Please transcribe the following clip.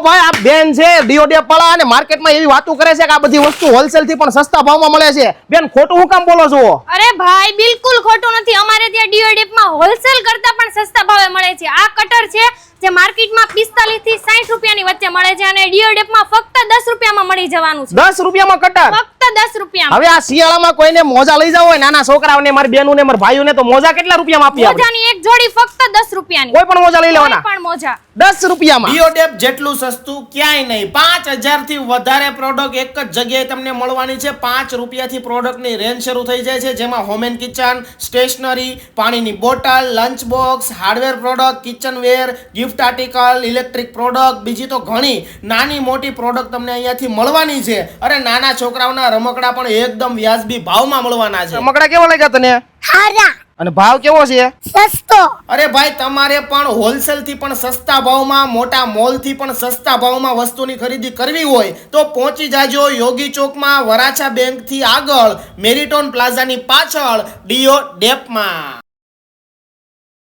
ભાઈ આ બેન છે ડીઓડેપ વાળા અને માર્કેટમાં એવી વાતો કરે છે કે આ બધી વસ્તુ હોલસેલ થી પણ સસ્તા ભાવમાં મળે છે. બેન ખોટું હું કામ બોલો છો? અરે ભાઈ બિલકુલ ખોટું નથી. અમારે ત્યાં ડીઓડેપ માં હોલસેલ કરતા પણ સસ્તા ભાવે મળે છે. આ કટર છે જે માર્કેટમાં 45 થી 60 રૂપિયાની વચ્ચે મળે છે અને ડીઓડેપ માં ફક્ત 10 રૂપિયામાં મળી જવાનું છે. 10 રૂપિયામાં કટર? ફક્ત 10 રૂપિયામાં. હવે આ શિયાળામાં કોઈને મોજા લઈ જાવ હોય નાના છોકરાઓને, મારી બહેનોને, મારા ભાઈઓને, તો મોજા કેટલા રૂપિયામાં આપીએ આપણે? મોજાની એક જોડી ફક્ત 10 રૂપિયાની. કોઈ પણ મોજા લઈ લેવાના? કોઈ પણ મોજા 10 રૂપિયામાં. ડીઓડેપ જેટલું સસ્તું ક્યાંય નહીં. 5000 થી વધારે પ્રોડક્ટ એક જ જગ્યાએ તમને મળવાની છે. 5 રૂપિયાથી પ્રોડક્ટની રેન્જ શરૂ થઈ જાય છે, જેમાં હોમ એન્ડ કિચન, સ્ટેશનરી, પાણીની bottle, lunch box, hardware product, kitchenware, gift article, electric product, બીજી તો ઘણી નાની મોટી પ્રોડક્ટ તમને અહીંયાથી મળવાની છે. અરે નાના છોકરાઓના રમકડા પણ એકદમ વ્યાજબી ભાવમાં મળવાના છે. રમકડા કેવા લાગ્યા તને? હારા અને ભાવ કેવો છે? સસ્તો. અરે ભાઈ તમારે પણ હોલસેલ થી પણ સસ્તા ભાવમાં, મોટા મોલ થી પણ સસ્તા ભાવમાં વસ્તુની ખરીદી કરવી હોય તો પહોંચી જાજો યોગી ચોકમાં, વરાછા બેંક થી આગળ, મેરીટોન પ્લાઝાની પાછળ ડીઓડેપમાં.